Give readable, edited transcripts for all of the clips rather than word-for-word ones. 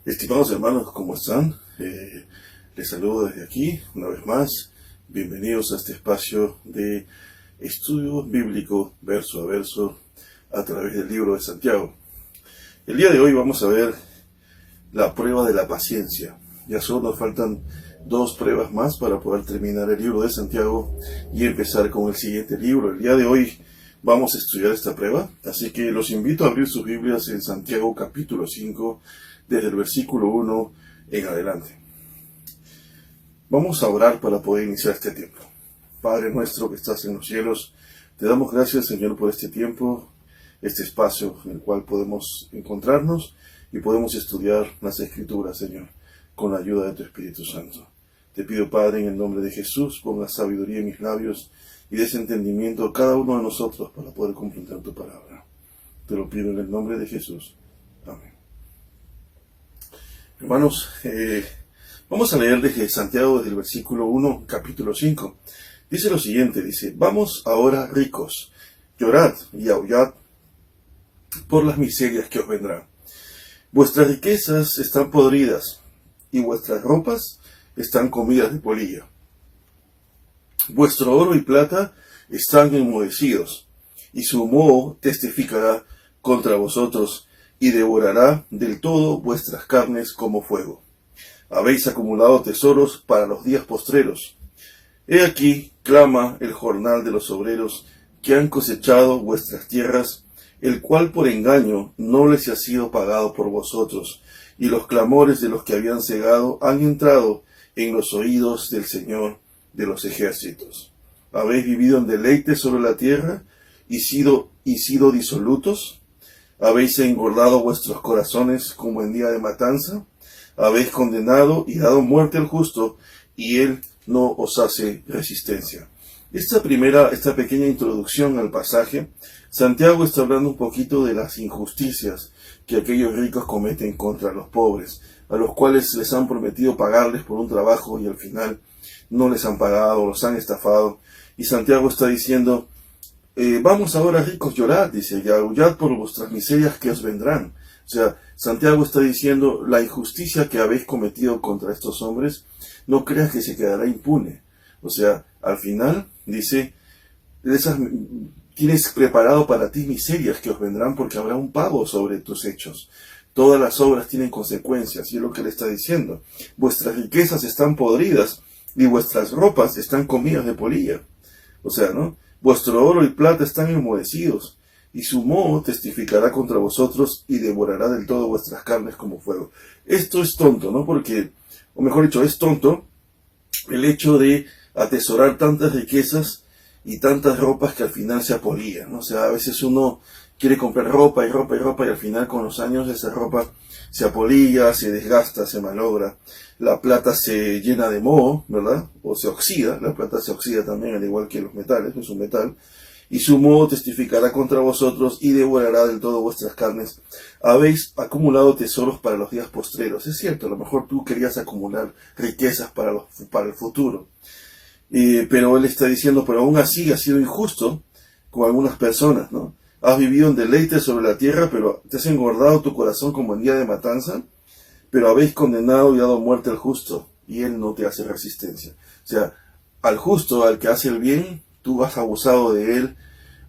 Estimados hermanos, ¿cómo están? Les saludo desde aquí, una vez más. Bienvenidos a este espacio de estudio bíblico verso a verso a través del libro de Santiago. El día de hoy vamos a ver la prueba de la paciencia. Ya solo nos faltan 2 pruebas más para poder terminar el libro de Santiago y empezar con el siguiente libro. El día de hoy vamos a estudiar esta prueba, así que los invito a abrir sus Biblias en Santiago capítulo 5, desde el versículo 1 en adelante. Vamos a orar para poder iniciar este tiempo. Padre nuestro que estás en los cielos, te damos gracias, Señor, por este tiempo, este espacio en el cual podemos encontrarnos y podemos estudiar las Escrituras, Señor, con la ayuda de tu Espíritu Santo. Te pido, Padre, en el nombre de Jesús, ponga sabiduría en mis labios y des entendimiento a cada uno de nosotros para poder comprender tu palabra. Te lo pido en el nombre de Jesús. Amén. Hermanos, vamos a leer desde Santiago, desde el versículo 1, capítulo 5. Dice lo siguiente, dice: Vamos ahora, ricos, llorad y aullad por las miserias que os vendrán. Vuestras riquezas están podridas, y vuestras ropas están comidas de polilla. Vuestro oro y plata están enmudecidos, y su moho testificará contra vosotros, y devorará del todo vuestras carnes como fuego. Habéis acumulado tesoros para los días postreros. He aquí, clama el jornal de los obreros que han cosechado vuestras tierras, el cual por engaño no les ha sido pagado por vosotros, y los clamores de los que habían cegado han entrado en los oídos del Señor de los ejércitos. Habéis vivido en deleite sobre la tierra y sido disolutos. Habéis engordado vuestros corazones como en día de matanza. Habéis condenado y dado muerte al justo, y él no os hace resistencia. Esta pequeña introducción al pasaje, Santiago está hablando un poquito de las injusticias que aquellos ricos cometen contra los pobres, a los cuales les han prometido pagarles por un trabajo y al final no les han pagado, los han estafado. Y Santiago está diciendo: vamos ahora, ricos, llorad, dice, y aullad por vuestras miserias que os vendrán. O sea, Santiago está diciendo: la injusticia que habéis cometido contra estos hombres, no creas que se quedará impune. O sea, al final, dice, tienes preparado para ti miserias que os vendrán, porque habrá un pago sobre tus hechos. Todas las obras tienen consecuencias, y es lo que le está diciendo. Vuestras riquezas están podridas, y vuestras ropas están comidas de polilla. O sea, ¿no? Vuestro oro y plata están enmudecidos, y su moho testificará contra vosotros, y devorará del todo vuestras carnes como fuego. Esto es tonto, ¿no? Porque, o mejor dicho, es tonto el hecho de atesorar tantas riquezas y tantas ropas que al final se apolillan, ¿no? O sea, a veces uno quiere comprar ropa y ropa y ropa, y al final con los años esa ropa se apolilla, se desgasta, se malogra. La plata se llena de moho, ¿verdad? O se oxida. La plata se oxida también, al igual que los metales, es un metal. Y su moho testificará contra vosotros y devorará del todo vuestras carnes. Habéis acumulado tesoros para los días postreros. Es cierto, a lo mejor tú querías acumular riquezas para el futuro. Pero él está diciendo, pero aún así has sido injusto con algunas personas, ¿no? Has vivido en deleite sobre la tierra, pero te has engordado tu corazón como en día de matanza. Pero habéis condenado y dado muerte al justo, y él no te hace resistencia. O sea, al justo, al que hace el bien, tú has abusado de él,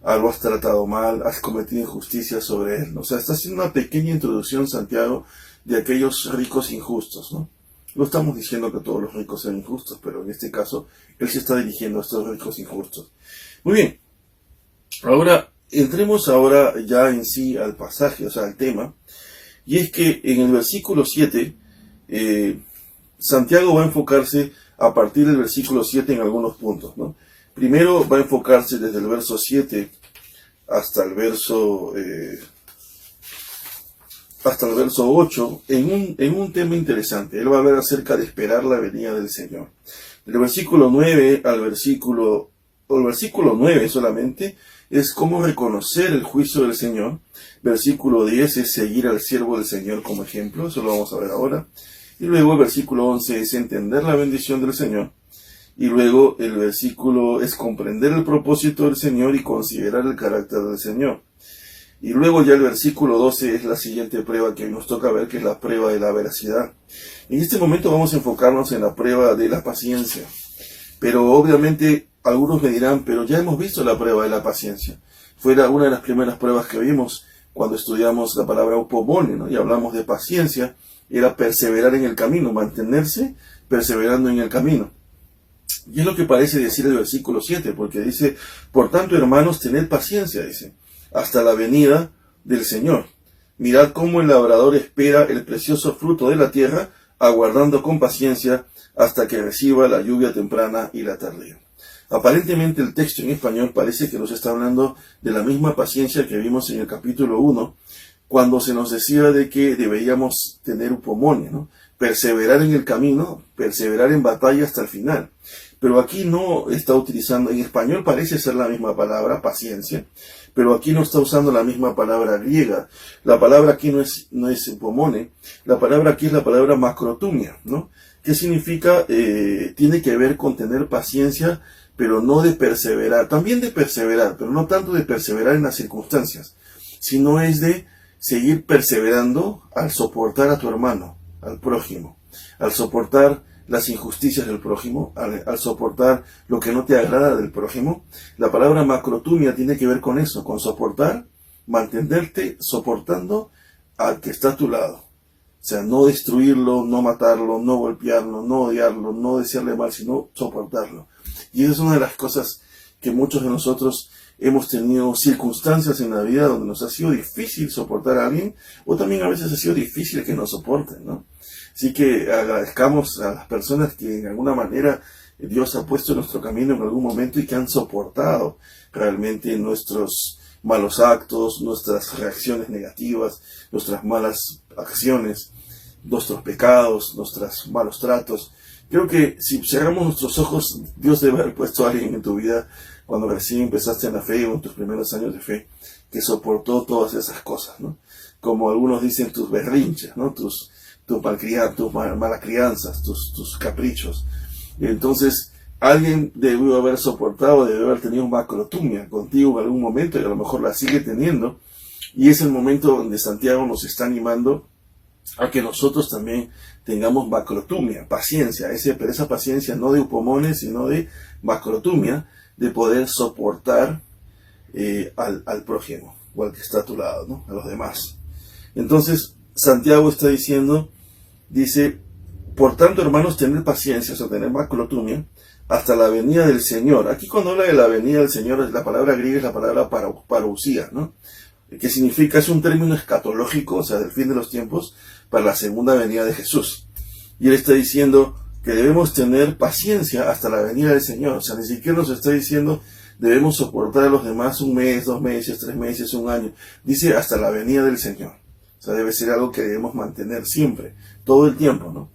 lo has tratado mal, has cometido injusticia sobre él, ¿no? O sea, está haciendo una pequeña introducción, Santiago, de aquellos ricos injustos, ¿no? No estamos diciendo que todos los ricos sean injustos, pero en este caso, él se está dirigiendo a estos ricos injustos. Muy bien. Ahora, entremos ya en sí al pasaje, o sea, al tema. Y es que en el versículo 7, Santiago va a enfocarse a partir del versículo 7 en algunos puntos, ¿no? Primero va a enfocarse desde el verso 7 hasta el verso 8 en un tema interesante. Él va a hablar acerca de esperar la venida del Señor. Del versículo 9 al versículo 9 solamente es cómo reconocer el juicio del Señor. Versículo 10 es seguir al siervo del Señor como ejemplo, eso lo vamos a ver ahora. Y luego el versículo 11 es entender la bendición del Señor. Y luego el versículo es comprender el propósito del Señor y considerar el carácter del Señor. Y luego ya el versículo 12 es la siguiente prueba que nos toca ver, que es la prueba de la veracidad. En este momento vamos a enfocarnos en la prueba de la paciencia. Pero obviamente algunos me dirán, pero ya hemos visto la prueba de la paciencia. Fue una de las primeras pruebas que vimos cuando estudiamos la palabra upomone, ¿no? Y hablamos de paciencia, era perseverar en el camino, mantenerse perseverando en el camino. Y es lo que parece decir el versículo 7, porque dice, por tanto, hermanos, tened paciencia, dice, hasta la venida del Señor. Mirad cómo el labrador espera el precioso fruto de la tierra, aguardando con paciencia hasta que reciba la lluvia temprana y la tardía. Aparentemente el texto en español parece que nos está hablando de la misma paciencia que vimos en el capítulo 1, cuando se nos decía de que deberíamos tener upomone, ¿no? Perseverar en el camino, perseverar en batalla hasta el final. Pero aquí no está utilizando, en español parece ser la misma palabra, paciencia, pero aquí no está usando la misma palabra griega. La palabra aquí no es upomone, la palabra aquí es la palabra macrotumia, ¿no? ¿Qué significa? Tiene que ver con tener paciencia, pero no de perseverar, también de perseverar, pero no tanto de perseverar en las circunstancias, sino es de seguir perseverando al soportar a tu hermano, al prójimo, al soportar las injusticias del prójimo, al soportar lo que no te agrada del prójimo. La palabra macrotumia tiene que ver con eso, con soportar, mantenerte soportando al que está a tu lado. O sea, no destruirlo, no matarlo, no golpearlo, no odiarlo, no desearle mal, sino soportarlo. Y esa es una de las cosas que muchos de nosotros hemos tenido circunstancias en la vida donde nos ha sido difícil soportar a alguien, o también a veces ha sido difícil que nos soporten, ¿no? Así que agradezcamos a las personas que en alguna manera Dios ha puesto en nuestro camino en algún momento y que han soportado realmente nuestros malos actos, nuestras reacciones negativas, nuestras malas acciones, nuestros pecados, nuestros malos tratos. Creo que si cerramos nuestros ojos, Dios debe haber puesto a alguien en tu vida cuando recién empezaste en la fe o en tus primeros años de fe, que soportó todas esas cosas, ¿no? Como algunos dicen, tus berrinches, ¿no? Tus malas crianzas, tus caprichos. Y entonces, alguien debió haber soportado, debió haber tenido macrotumia contigo en algún momento y a lo mejor la sigue teniendo. Y es el momento donde Santiago nos está animando a que nosotros también tengamos macrotumia, paciencia, pero esa paciencia no de upomone, sino de macrotumia, de poder soportar al prójimo, o al que está a tu lado, ¿no? A los demás. Entonces, Santiago está diciendo, dice, por tanto, hermanos, tener paciencia, o sea, tener macrotumia, hasta la venida del Señor. Aquí cuando habla de la venida del Señor, la palabra griega es la palabra parousia, ¿no? Que significa, es un término escatológico, o sea, del fin de los tiempos, para la segunda venida de Jesús. Y él está diciendo que debemos tener paciencia hasta la venida del Señor. O sea, ni siquiera nos está diciendo debemos soportar a los demás 1 mes, 2 meses, 3 meses, 1 año. Dice hasta la venida del Señor. O sea, debe ser algo que debemos mantener siempre, todo el tiempo, ¿no?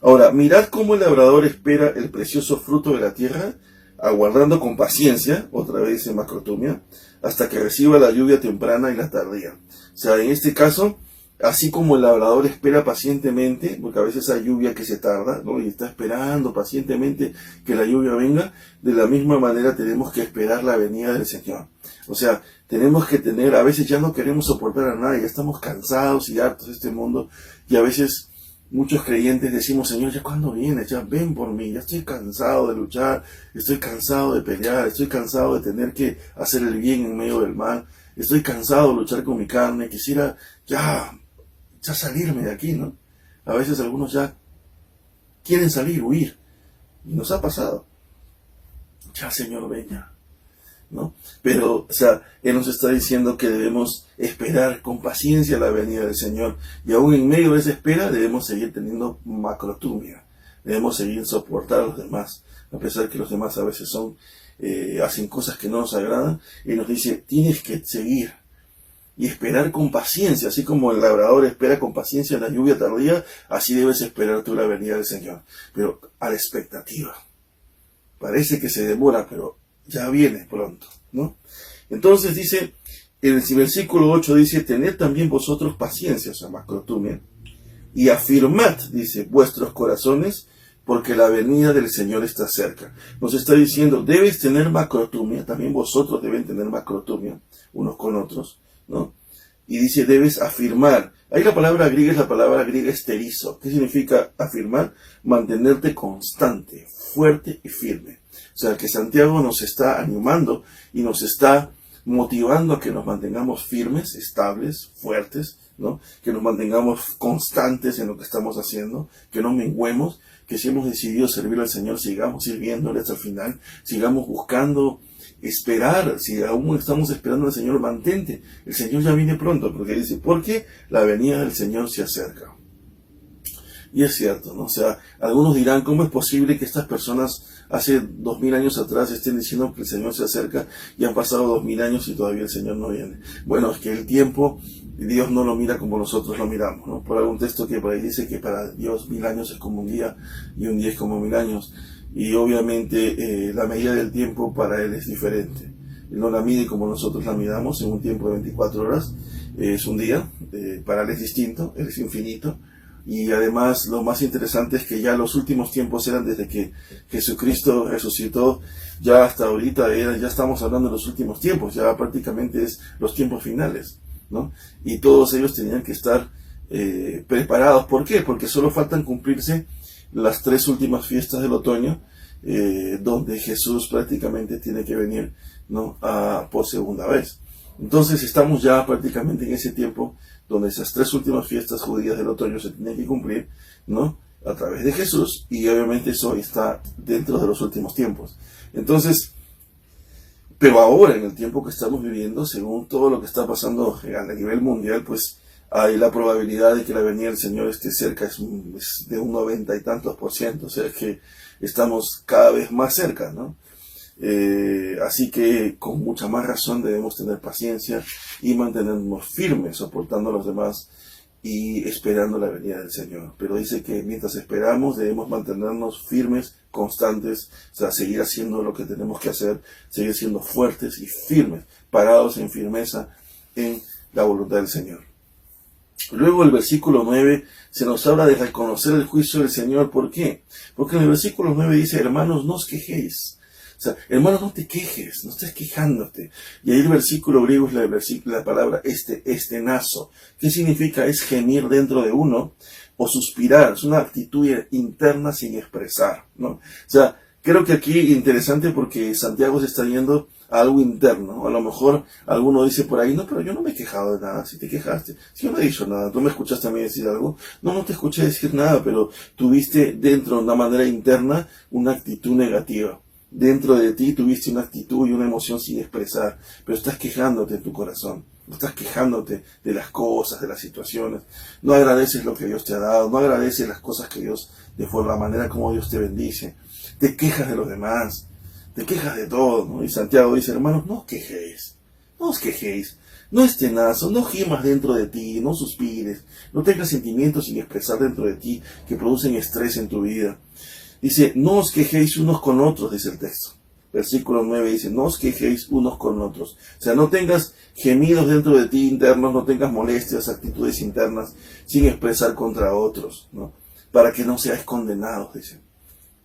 Ahora, mirad cómo el labrador espera el precioso fruto de la tierra, aguardando con paciencia, otra vez en macrotumia, hasta que reciba la lluvia temprana y la tardía. O sea, en este caso, así como el labrador espera pacientemente, porque a veces hay lluvia que se tarda, ¿no? Y está esperando pacientemente que la lluvia venga, de la misma manera tenemos que esperar la venida del Señor. O sea, tenemos que tener, a veces ya no queremos soportar a nadie, ya estamos cansados y hartos de este mundo, y a veces muchos creyentes decimos, Señor, ¿ya cuándo vienes? Ya ven por mí, ya estoy cansado de luchar, estoy cansado de pelear, estoy cansado de tener que hacer el bien en medio del mal, estoy cansado de luchar con mi carne, quisiera ya salirme de aquí, ¿no? A veces algunos ya quieren salir, huir, y nos ha pasado. Ya, Señor, ven ya, ¿no? Pero, o sea, Él nos está diciendo que debemos esperar con paciencia la venida del Señor, y aún en medio de esa espera debemos seguir teniendo macrotumia, debemos seguir soportar a los demás, a pesar que los demás a veces hacen cosas que no nos agradan, y nos dice, tienes que seguir y esperar con paciencia, así como el labrador espera con paciencia la lluvia tardía, así debes esperar tú la venida del Señor, pero a la expectativa. Parece que se demora, pero ya viene pronto, ¿no? Entonces dice, en el versículo 8 dice, tened también vosotros paciencia, o sea, macrotumia, y afirmad, dice, vuestros corazones, porque la venida del Señor está cerca. Nos está diciendo, debes tener macrotumia, también vosotros deben tener macrotumia, unos con otros, ¿no? Y dice, debes afirmar. Ahí la palabra griega es la palabra griega esterizo. ¿Qué significa afirmar? Mantenerte constante, fuerte y firme. O sea, que Santiago nos está animando y nos está motivando a que nos mantengamos firmes, estables, fuertes, ¿no? Que nos mantengamos constantes en lo que estamos haciendo, que no menguemos, que si hemos decidido servir al Señor, sigamos sirviéndole hasta el final, sigamos buscando esperar, si aún estamos esperando al Señor, mantente, el Señor ya viene pronto, porque dice, porque la venida del Señor se acerca. Y es cierto, ¿no? O sea, algunos dirán, ¿cómo es posible que estas personas hace 2000 años atrás estén diciendo que el Señor se acerca y han pasado 2000 años y todavía el Señor no viene? Bueno, es que el tiempo, Dios no lo mira como nosotros lo miramos, ¿no? Por algún texto que por ahí dice que para Dios 1000 años es como un día y un día es como 1000 años. Y obviamente la medida del tiempo para Él es diferente. Él no la mide como nosotros la midamos en un tiempo de 24 horas. Es un día, para Él es distinto, Él es infinito. Y además lo más interesante es que ya los últimos tiempos eran desde que Jesucristo resucitó, ya hasta ahorita ya estamos hablando de los últimos tiempos, ya prácticamente es los tiempos finales, ¿no? Y todos ellos tenían que estar preparados. ¿Por qué? Porque solo faltan cumplirse las 3 últimas fiestas del otoño, donde Jesús prácticamente tiene que venir, ¿no? Por segunda vez. Entonces estamos ya prácticamente en ese tiempo donde esas 3 últimas fiestas judías del otoño se tienen que cumplir, ¿no? A través de Jesús, y obviamente eso está dentro de los últimos tiempos. Entonces, pero ahora, en el tiempo que estamos viviendo, según todo lo que está pasando a nivel mundial, pues hay la probabilidad de que la venida del Señor esté cerca, es de un 90 y tantos %, o sea que estamos cada vez más cerca, ¿no? Así que con mucha más razón debemos tener paciencia y mantenernos firmes, soportando a los demás y esperando la venida del Señor. Pero dice que mientras esperamos debemos mantenernos firmes, constantes, o sea, seguir haciendo lo que tenemos que hacer, seguir siendo fuertes y firmes, parados en firmeza en la voluntad del Señor. Luego el versículo 9 se nos habla de reconocer el juicio del Señor. ¿Por qué? Porque en el versículo 9 dice, hermanos, no os quejéis. O sea, hermanos, no te quejes, no estés quejándote. Y ahí el versículo griego es la palabra estenazo. ¿Qué significa? Es gemir dentro de uno o suspirar. Es una actitud interna sin expresar, ¿no? O sea, creo que aquí interesante porque Santiago se está yendo a algo interno. A lo mejor alguno dice por ahí, no, pero yo no me he quejado de nada. Si te quejaste, si yo no he dicho nada, ¿tú me escuchaste a mí decir algo? No, no te escuché decir nada, pero tuviste dentro de una manera interna una actitud negativa. Dentro de ti tuviste una actitud y una emoción sin expresar, pero estás quejándote en tu corazón, estás quejándote de las cosas, de las situaciones, no agradeces lo que Dios te ha dado, no agradeces las cosas que Dios, de la manera como Dios te bendice, te quejas de los demás, te quejas de todo, ¿no? Y Santiago dice, hermanos, no os quejéis, no os quejéis, no estenazo, no gimas dentro de ti, no suspires, no tengas sentimientos sin expresar dentro de ti que producen estrés en tu vida. Dice, no os quejéis unos con otros, dice el texto. Versículo 9 dice, no os quejéis unos con otros. O sea, no tengas gemidos dentro de ti internos, no tengas molestias, actitudes internas, sin expresar contra otros, ¿no? Para que no seáis condenados, dice.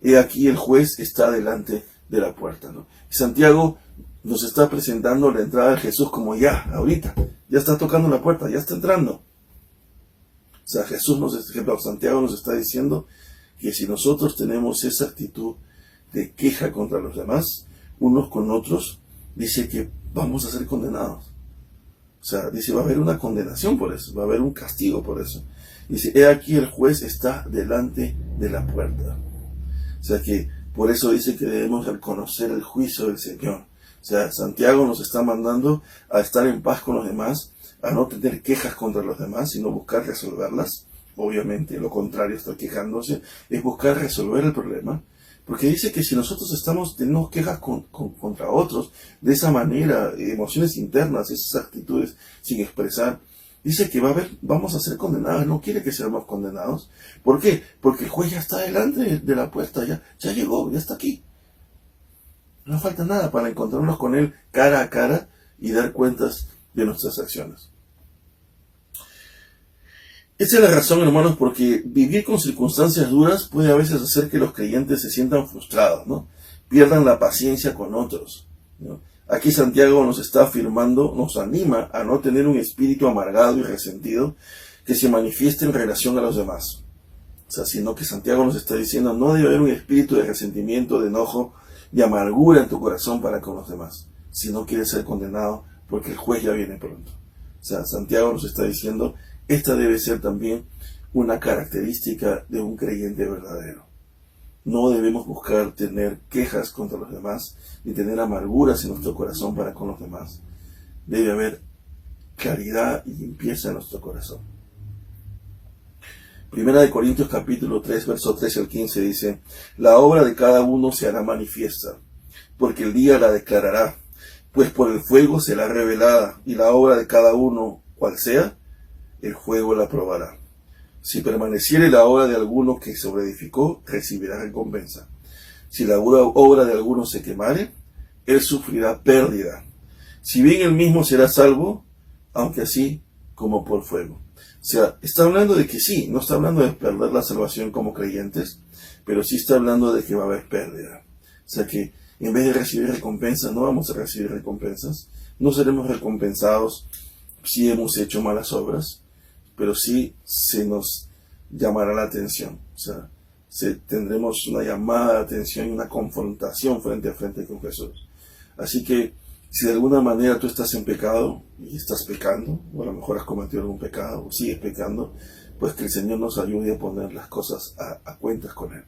He aquí el juez está delante de la puerta, ¿no? Y Santiago nos está presentando la entrada de Jesús como ya, ahorita. Ya está tocando la puerta, ya está entrando. O sea, Santiago nos está diciendo que si nosotros tenemos esa actitud de queja contra los demás, unos con otros, dice que vamos a ser condenados. O sea, dice, va a haber una condenación por eso, va a haber un castigo por eso. Dice, he aquí el juez está delante de la puerta. O sea que, por eso dice que debemos reconocer el juicio del Señor. O sea, Santiago nos está mandando a estar en paz con los demás, a no tener quejas contra los demás, sino buscar resolverlas. Obviamente, lo contrario, estar quejándose, es buscar resolver el problema. Porque dice que si nosotros tenemos quejas contra otros, de esa manera, emociones internas, esas actitudes sin expresar, dice que vamos a ser condenados, no quiere que seamos condenados. ¿Por qué? Porque el juez ya está delante de la puerta, ya llegó, ya está aquí. No falta nada para encontrarnos con Él cara a cara y dar cuentas de nuestras acciones. Esa es la razón, hermanos, porque vivir con circunstancias duras puede a veces hacer que los creyentes se sientan frustrados, ¿no? Pierdan la paciencia con otros, ¿no? Aquí Santiago nos está afirmando, nos anima a no tener un espíritu amargado y resentido que se manifieste en relación a los demás. O sea, sino que Santiago nos está diciendo, no debe haber un espíritu de resentimiento, de enojo, de amargura en tu corazón para con los demás, si no quieres ser condenado, porque el juez ya viene pronto. O sea, Santiago nos está diciendo, esta debe ser también una característica de un creyente verdadero. No debemos buscar tener quejas contra los demás, ni tener amarguras en nuestro corazón para con los demás. Debe haber claridad y limpieza en nuestro corazón. Primera de Corintios capítulo 3, verso 13 al 15 dice, la obra de cada uno se hará manifiesta, porque el día la declarará, pues por el fuego será revelada, y la obra de cada uno, cual sea, el fuego la probará. Si permaneciere la obra de alguno que sobreedificó, recibirá recompensa. Si la obra de alguno se quemare, él sufrirá pérdida. Si bien él mismo será salvo, aunque así como por fuego. O sea, está hablando de que sí, no está hablando de perder la salvación como creyentes, pero sí está hablando de que va a haber pérdida. O sea que en vez de recibir recompensas, no vamos a recibir recompensas. No seremos recompensados si hemos hecho malas obras, pero sí se nos llamará la atención. O sea, tendremos una llamada de atención y una confrontación frente a frente con Jesús. Así que, si de alguna manera tú estás en pecado y estás pecando, o a lo mejor has cometido algún pecado o sigues pecando, pues que el Señor nos ayude a poner las cosas a cuentas con Él.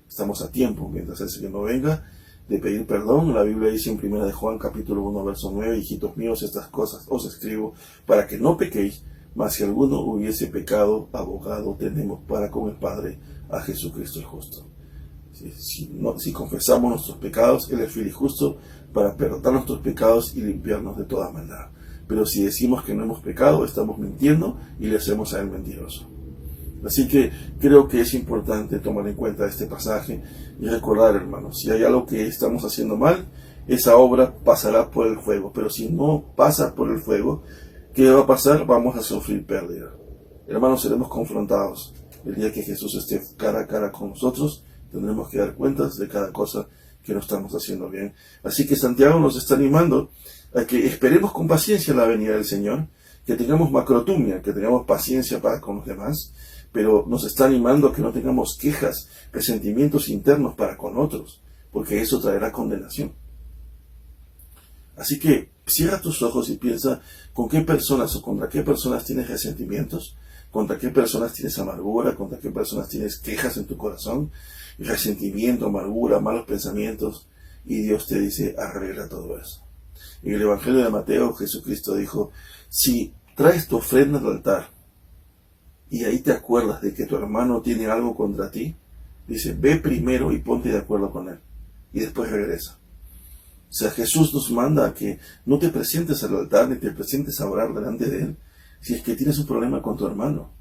Estamos a tiempo, mientras el Señor no venga, de pedir perdón. La Biblia dice en 1 de Juan capítulo 1 verso 9, hijitos míos, estas cosas os escribo para que no pequéis, mas si alguno hubiese pecado, abogado tenemos para con el Padre a Jesucristo el justo. Si confesamos nuestros pecados, Él es fiel y justo para perdonar nuestros pecados y limpiarnos de toda maldad. Pero si decimos que no hemos pecado, estamos mintiendo y le hacemos a Él mentiroso. Así que creo que es importante tomar en cuenta este pasaje y recordar, hermanos, si hay algo que estamos haciendo mal, esa obra pasará por el fuego. Pero si no pasa por el fuego, ¿qué va a pasar? Vamos a sufrir pérdida. Hermanos, seremos confrontados. El día que Jesús esté cara a cara con nosotros, tendremos que dar cuentas de cada cosa que no estamos haciendo bien. Así que Santiago nos está animando a que esperemos con paciencia la venida del Señor, que tengamos macrotumia, que tengamos paciencia para con los demás, pero nos está animando a que no tengamos quejas, resentimientos internos para con otros, porque eso traerá condenación. Así que cierra tus ojos y piensa con qué personas o contra qué personas tienes resentimientos, contra qué personas tienes amargura, contra qué personas tienes quejas en tu corazón, resentimiento, amargura, malos pensamientos, y Dios te dice, arregla todo eso. En el Evangelio de Mateo, Jesucristo dijo, si traes tu ofrenda al altar, y ahí te acuerdas de que tu hermano tiene algo contra ti, dice, ve primero y ponte de acuerdo con él, y después regresa. O sea, Jesús nos manda a que no te presentes al altar, ni te presentes a orar delante de él, si es que tienes un problema con tu hermano.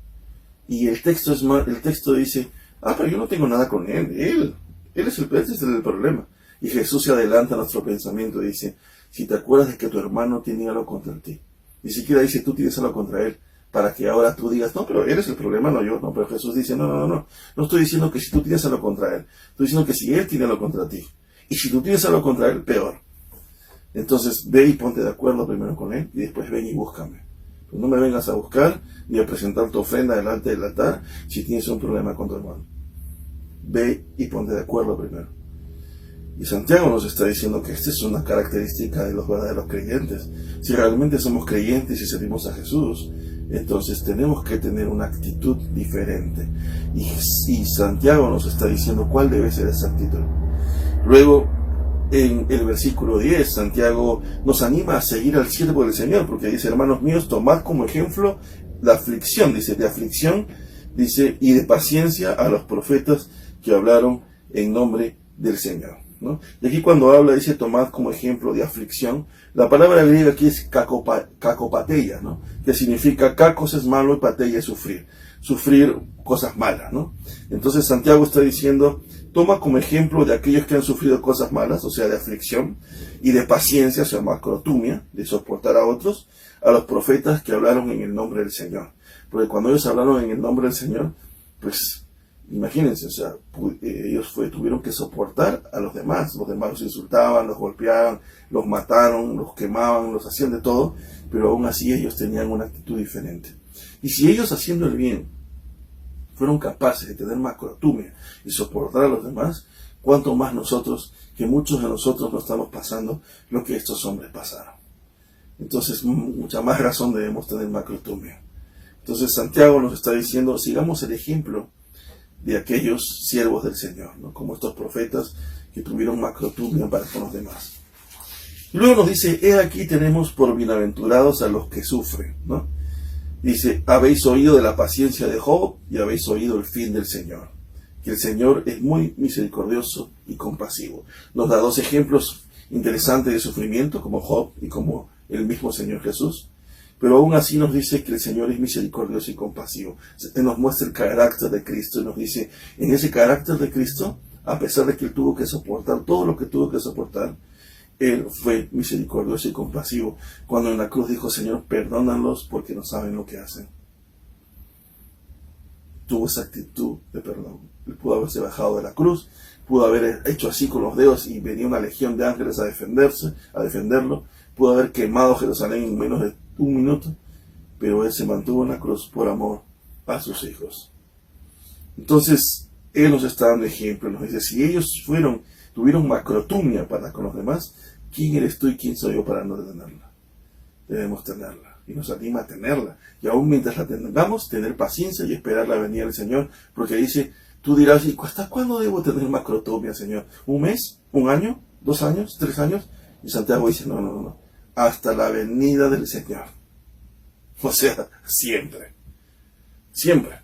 Y el texto dice, pero yo no tengo nada con él es el problema. Y Jesús se adelanta a nuestro pensamiento y dice, si te acuerdas de que tu hermano tiene algo contra ti, ni siquiera dice tú tienes algo contra él, para que ahora tú digas, no, pero él es el problema, no yo, no, pero Jesús dice, no estoy diciendo que si tú tienes algo contra él, estoy diciendo que si él tiene algo contra ti, y si tú tienes algo contra él, peor. Entonces ve y ponte de acuerdo primero con él, y después ven y búscame. Pues no me vengas a buscar, ni a presentar tu ofrenda delante del altar, si tienes un problema con tu hermano. Ve y ponte de acuerdo primero. Y Santiago nos está diciendo que esta es una característica de los verdaderos creyentes. Si realmente somos creyentes y servimos a Jesús, entonces tenemos que tener una actitud diferente. Y Santiago nos está diciendo cuál debe ser esa actitud. Luego, en el versículo 10, Santiago nos anima a seguir al siervo del Señor, porque dice, hermanos míos, tomad como ejemplo la aflicción, dice, de aflicción, dice, y de paciencia a los profetas que hablaron en nombre del Señor, ¿no? Y aquí cuando habla, dice, tomad como ejemplo de aflicción, la palabra griega aquí es kakopateia, ¿no? Que significa kakos es malo y pateia es sufrir cosas malas, ¿no? Entonces Santiago está diciendo, toma como ejemplo de aquellos que han sufrido cosas malas, o sea, de aflicción, y de paciencia, o sea, macrotumia, de soportar a otros, a los profetas que hablaron en el nombre del Señor. Porque cuando ellos hablaron en el nombre del Señor, pues Imagínense, o sea, ellos tuvieron que soportar a los demás los insultaban, los golpeaban, los mataron, los quemaban, los hacían de todo, pero aún así ellos tenían una actitud diferente. Y si ellos haciendo el bien fueron capaces de tener macrotumia y soportar a los demás, cuánto más nosotros, que muchos de nosotros no estamos pasando lo que estos hombres pasaron. Entonces, mucha más razón debemos tener macrotumia. Entonces, Santiago nos está diciendo, sigamos el ejemplo de aquellos siervos del Señor, ¿no? Como estos profetas que tuvieron macrotumia para con los demás. Y luego nos dice, he aquí tenemos por bienaventurados a los que sufren, ¿no? Dice, habéis oído de la paciencia de Job y habéis oído el fin del Señor, que el Señor es muy misericordioso y compasivo. Nos da dos ejemplos interesantes de sufrimiento, como Job y como el mismo Señor Jesús, pero aún así nos dice que el Señor es misericordioso y compasivo. Nos muestra el carácter de Cristo y nos dice, en ese carácter de Cristo, a pesar de que Él tuvo que soportar todo lo que tuvo que soportar, Él fue misericordioso y compasivo. Cuando en la cruz dijo, Señor, perdónalos porque no saben lo que hacen. Tuvo esa actitud de perdón. Él pudo haberse bajado de la cruz, pudo haber hecho así con los dedos y venía una legión de ángeles a defenderlo, pudo haber quemado Jerusalén en menos de un minuto, pero Él se mantuvo en la cruz por amor a sus hijos. Entonces, Él nos está dando ejemplo, nos dice, si ellos tuvieron macrotumia para con los demás, ¿quién eres tú y quién soy yo para no tenerla? Debemos tenerla, y nos anima a tenerla, y aún mientras la tengamos, tener paciencia y esperar la venida del Señor, porque dice, tú dirás, ¿y hasta cuándo debo tener macrotumia, Señor? ¿Un mes? ¿Un año? ¿2 años? ¿3 años? Y Santiago dice, no, hasta la venida del Señor. O sea, siempre. Siempre.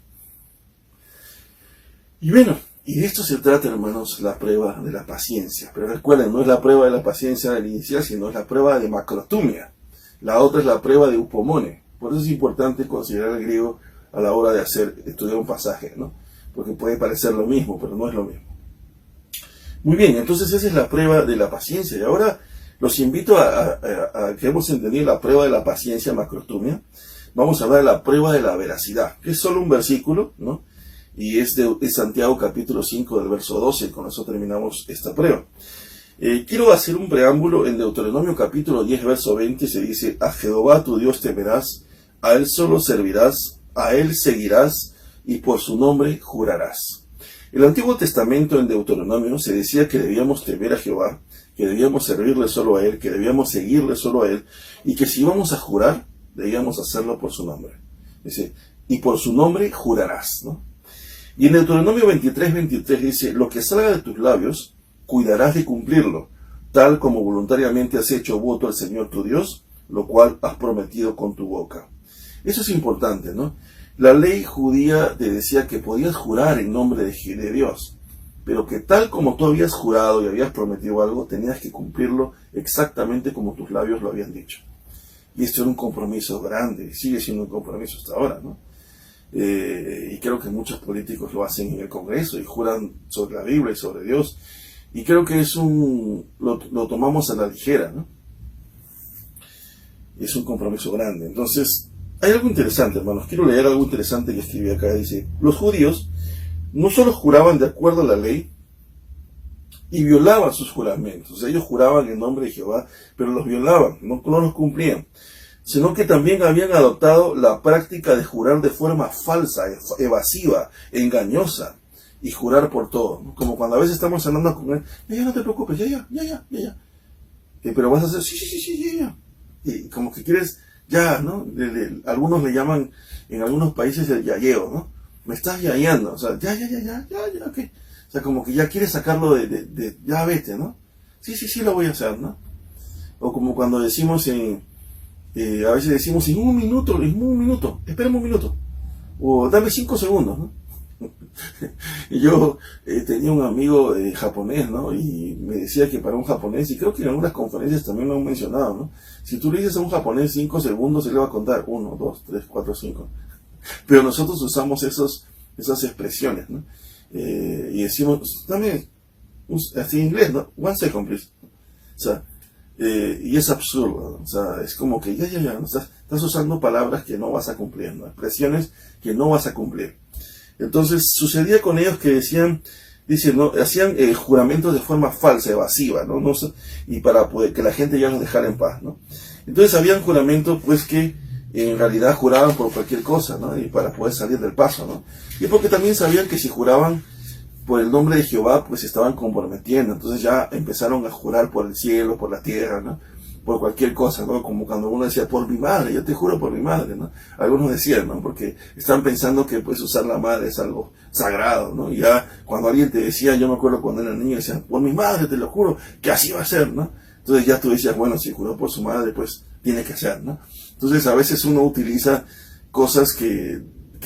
Y bueno, y de esto se trata, hermanos, la prueba de la paciencia. Pero recuerden, no es la prueba de la paciencia del inicial, sino es la prueba de macrotumia. La otra es la prueba de upomone. Por eso es importante considerar el griego a la hora de estudiar un pasaje, ¿no? Porque puede parecer lo mismo, pero no es lo mismo. Muy bien, entonces esa es la prueba de la paciencia. Y ahora los invito a que hemos entendido la prueba de la paciencia, macrotumia. Vamos a hablar de la prueba de la veracidad, que es solo un versículo, ¿no? Y es de Santiago capítulo 5 del verso 12, con eso terminamos esta prueba. Quiero hacer un preámbulo. En Deuteronomio capítulo 10 verso 20 se dice, a Jehová tu Dios temerás, a Él solo servirás, a Él seguirás y por su nombre jurarás. En el Antiguo Testamento, en Deuteronomio, se decía que debíamos temer a Jehová, que debíamos servirle solo a Él, que debíamos seguirle solo a Él, y que si íbamos a jurar, debíamos hacerlo por su nombre. Dice, y por su nombre jurarás, ¿no? Y en Deuteronomio 23 dice, lo que salga de tus labios, cuidarás de cumplirlo, tal como voluntariamente has hecho voto al Señor tu Dios, lo cual has prometido con tu boca. Eso es importante, ¿no? La ley judía te decía que podías jurar en nombre de Dios, pero que tal como tú habías jurado y habías prometido algo, tenías que cumplirlo exactamente como tus labios lo habían dicho. Y esto era un compromiso grande, y sigue siendo un compromiso hasta ahora, ¿no? Y creo que muchos políticos lo hacen en el Congreso y juran sobre la Biblia y sobre Dios, y creo que lo tomamos a la ligera, ¿no? Y es un compromiso grande. Entonces, hay algo interesante, hermanos. Quiero leer algo interesante que escribí acá. Dice, los judíos no solo juraban de acuerdo a la ley y violaban sus juramentos. O sea, ellos juraban en nombre de Jehová, pero los violaban, no los cumplían. Sino que también habían adoptado la práctica de jurar de forma falsa, evasiva, engañosa, y jurar por todo, ¿no? Como cuando a veces estamos hablando con él, ya, no te preocupes, ya. Pero vas a hacer, sí, ya. Y como que quieres, ya, ¿no? Algunos le llaman, en algunos países, el yayeo, ¿no? Me estás yayeando, o sea, ya, ok. O sea, como que ya quieres sacarlo ya vete, ¿no? Sí, lo voy a hacer, ¿no? O como cuando decimos a veces decimos en un minuto, espérame un minuto, o dame 5 segundos, ¿no? Y yo tenía un amigo japonés, ¿no? Y me decía que para un japonés, y creo que en algunas conferencias también lo han mencionado, ¿no? Si tú le dices a un japonés 5 segundos, él le va a contar 1, 2, 3, 4, 5. Pero nosotros usamos esas expresiones, ¿no? Y decimos, dame, así en inglés, ¿no? 1 second, please. O sea, y es absurdo, ¿no? O sea, es como que ya, ¿no? Estás usando palabras que no vas a cumplir, ¿no? Expresiones que no vas a cumplir. Entonces sucedía con ellos que no, hacían juramentos de forma falsa, evasiva, ¿no? Y para poder que la gente ya los dejara en paz, ¿no? Entonces habían juramentos, pues, que en realidad juraban por cualquier cosa, ¿no? Y para poder salir del paso, ¿no? Y porque también sabían que si juraban por el nombre de Jehová, pues se estaban comprometiendo. Entonces ya empezaron a jurar por el cielo, por la tierra, ¿no? Por cualquier cosa, ¿no? Como cuando uno decía, por mi madre, yo te juro por mi madre, ¿no? Algunos decían, ¿no? Porque están pensando que pues usar la madre es algo sagrado, ¿no? Y ya cuando alguien te decía, yo me acuerdo cuando era niño, decían, por mi madre, te lo juro, que así va a ser, ¿no? Entonces ya tú decías, bueno, si juró por su madre, pues tiene que ser, ¿no? Entonces a veces uno utiliza cosas que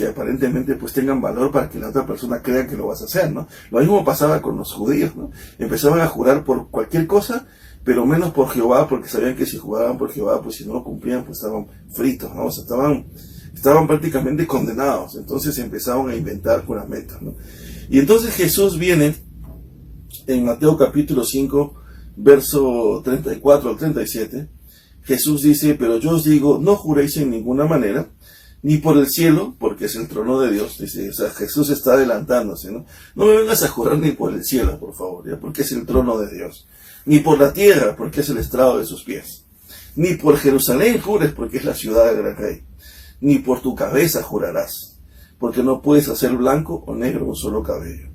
aparentemente pues tengan valor para que la otra persona crea que lo vas a hacer, ¿no? Lo mismo pasaba con los judíos, ¿no? Empezaban a jurar por cualquier cosa, pero menos por Jehová, porque sabían que si jugaban por Jehová, pues si no lo cumplían, pues estaban fritos, ¿no? O sea, estaban prácticamente condenados. Entonces empezaron a inventar juramentos, ¿no? Y entonces Jesús viene en Mateo capítulo 5, verso 34 al 37. Jesús dice, pero yo os digo, no juréis en ninguna manera, ni por el cielo, porque es el trono de Dios. Dice, o sea, Jesús está adelantándose, ¿no? No me vengas a jurar ni por el cielo, por favor, ¿ya? Porque es el trono de Dios. Ni por la tierra, porque es el estrado de sus pies. Ni por Jerusalén jures, porque es la ciudad del rey. Ni por tu cabeza jurarás, porque no puedes hacer blanco o negro un solo cabello.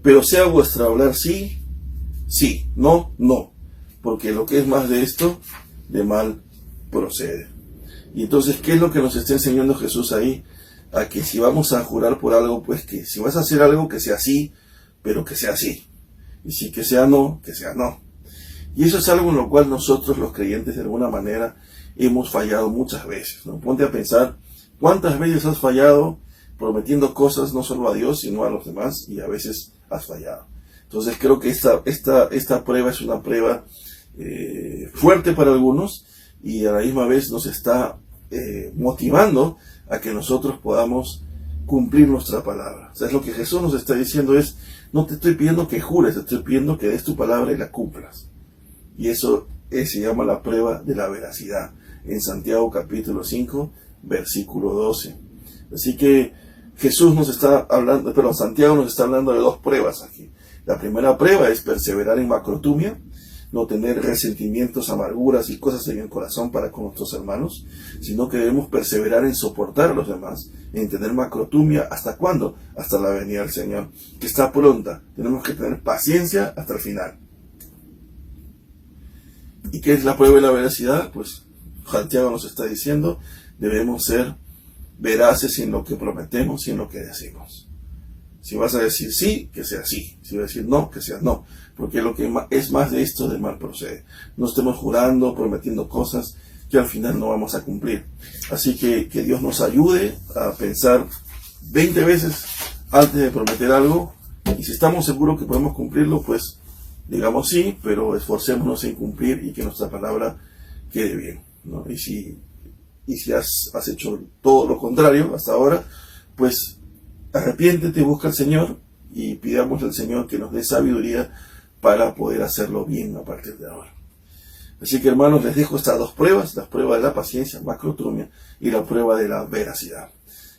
Pero sea vuestro hablar sí, sí, no, no, porque lo que es más de esto, de mal procede. Y entonces, ¿qué es lo que nos está enseñando Jesús ahí? A que si vamos a jurar por algo, pues que si vas a hacer algo, que sea sí, pero que sea sí. Y si que sea no, que sea no. Y eso es algo en lo cual nosotros los creyentes de alguna manera hemos fallado muchas veces, ¿no? Ponte a pensar cuántas veces has fallado prometiendo cosas no solo a Dios, sino a los demás, y a veces has fallado. Entonces creo que esta prueba es una prueba fuerte para algunos, y a la misma vez nos está motivando a que nosotros podamos cumplir nuestra palabra. O sea, es lo que Jesús nos está diciendo es, no te estoy pidiendo que jures, te estoy pidiendo que des tu palabra y la cumplas. Y eso se llama la prueba de la veracidad, en Santiago capítulo 5, versículo 12. Así que Santiago nos está hablando de dos pruebas aquí. La primera prueba es perseverar en macrotumia, no tener resentimientos, amarguras y cosas en el corazón para con nuestros hermanos, sino que debemos perseverar en soportar a los demás, en tener macrotumia. ¿Hasta cuándo? Hasta la venida del Señor, que está pronta. Tenemos que tener paciencia hasta el final. ¿Y qué es la prueba de la veracidad? Pues Santiago nos está diciendo, debemos ser veraces en lo que prometemos y en lo que decimos. Si vas a decir sí, que sea sí. Si vas a decir no, que sea no. Porque lo que es más de esto de mal procede. No estemos jurando, prometiendo cosas que al final no vamos a cumplir. Así que Dios nos ayude a pensar 20 veces antes de prometer algo. Y si estamos seguros que podemos cumplirlo, pues digamos sí, pero esforcémonos en cumplir y que nuestra palabra quede bien, ¿no? Y si has hecho todo lo contrario hasta ahora, pues arrepiéntete, busca al Señor y pidamos al Señor que nos dé sabiduría para poder hacerlo bien a partir de ahora. Así que, hermanos, les dejo estas dos pruebas, la prueba de la paciencia, macrotumia, y la prueba de la veracidad.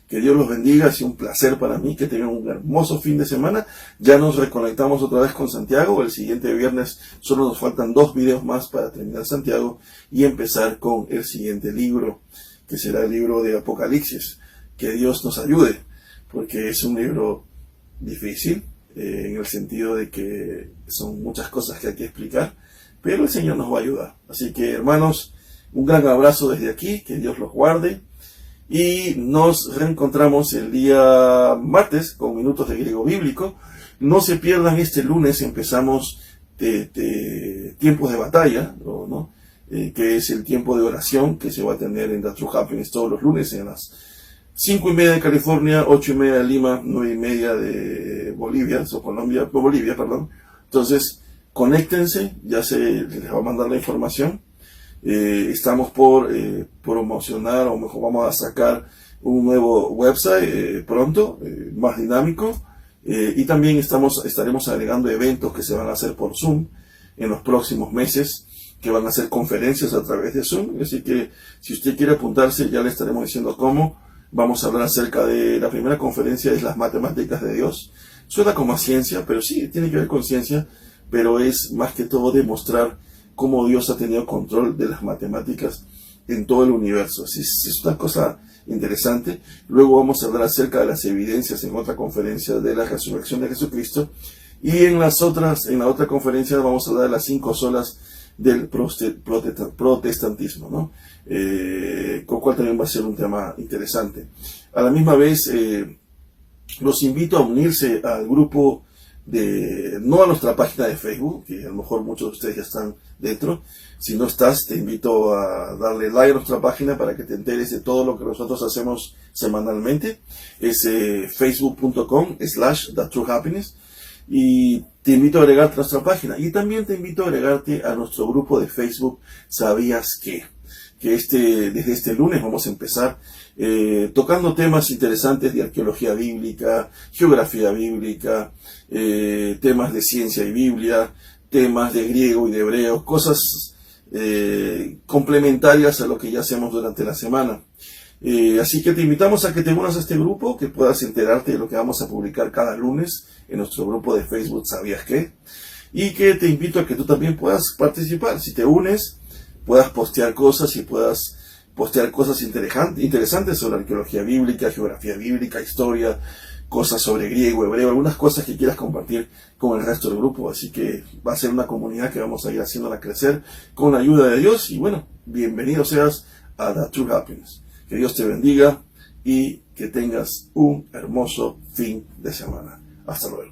Que Dios los bendiga, ha sido un placer para mí, que tengan un hermoso fin de semana. Ya nos reconectamos otra vez con Santiago, el siguiente viernes solo nos faltan 2 videos más para terminar Santiago y empezar con el siguiente libro, que será el libro de Apocalipsis. Que Dios nos ayude, porque es un libro difícil, en el sentido de que son muchas cosas que hay que explicar, pero el Señor nos va a ayudar. Así que, hermanos, un gran abrazo desde aquí, que Dios los guarde, y nos reencontramos el día martes con Minutos de Griego Bíblico. No se pierdan este lunes, empezamos tiempos de batalla, ¿no? Que es el tiempo de oración que se va a tener en The True Happiness todos los lunes en las 5:30 de California, 8:30 de Lima, 9:30 de Bolivia, Bolivia. Entonces, conéctense, ya les va a mandar la información. Estamos por promocionar, o mejor vamos a sacar un nuevo website pronto, más dinámico, y también estaremos agregando eventos que se van a hacer por Zoom en los próximos meses, que van a hacer conferencias a través de Zoom. Así que si usted quiere apuntarse, ya le estaremos diciendo cómo. Vamos a hablar acerca de la primera conferencia, es las matemáticas de Dios. Suena como a ciencia, pero sí, tiene que ver con ciencia, pero es más que todo demostrar cómo Dios ha tenido control de las matemáticas en todo el universo. Es una cosa interesante. Luego vamos a hablar acerca de las evidencias en otra conferencia de la resurrección de Jesucristo. Y en la otra conferencia vamos a hablar de las 5 solas del protestantismo, ¿no? Con cual también va a ser un tema interesante. A la misma vez, los invito a unirse al grupo no a nuestra página de Facebook, que a lo mejor muchos de ustedes ya están dentro. Si no estás, te invito a darle like a nuestra página para que te enteres de todo lo que nosotros hacemos semanalmente. Es facebook.com/thetruehappiness. Y te invito a agregarte a nuestra página. Y también te invito a agregarte a nuestro grupo de Facebook ¿Sabías qué? Que desde este lunes vamos a empezar tocando temas interesantes de arqueología bíblica, geografía bíblica, temas de ciencia y Biblia, temas de griego y de hebreo, cosas complementarias a lo que ya hacemos durante la semana. Así que te invitamos a que te unas a este grupo, que puedas enterarte de lo que vamos a publicar cada lunes en nuestro grupo de Facebook ¿Sabías qué? Y que te invito a que tú también puedas participar. Si te unes, puedas postear cosas y puedas postear cosas interesantes sobre arqueología bíblica, geografía bíblica, historia, cosas sobre griego, hebreo, algunas cosas que quieras compartir con el resto del grupo. Así que va a ser una comunidad que vamos a ir haciéndola crecer con la ayuda de Dios. Y bueno, bienvenido seas a The True Happiness. Que Dios te bendiga y que tengas un hermoso fin de semana. Hasta luego.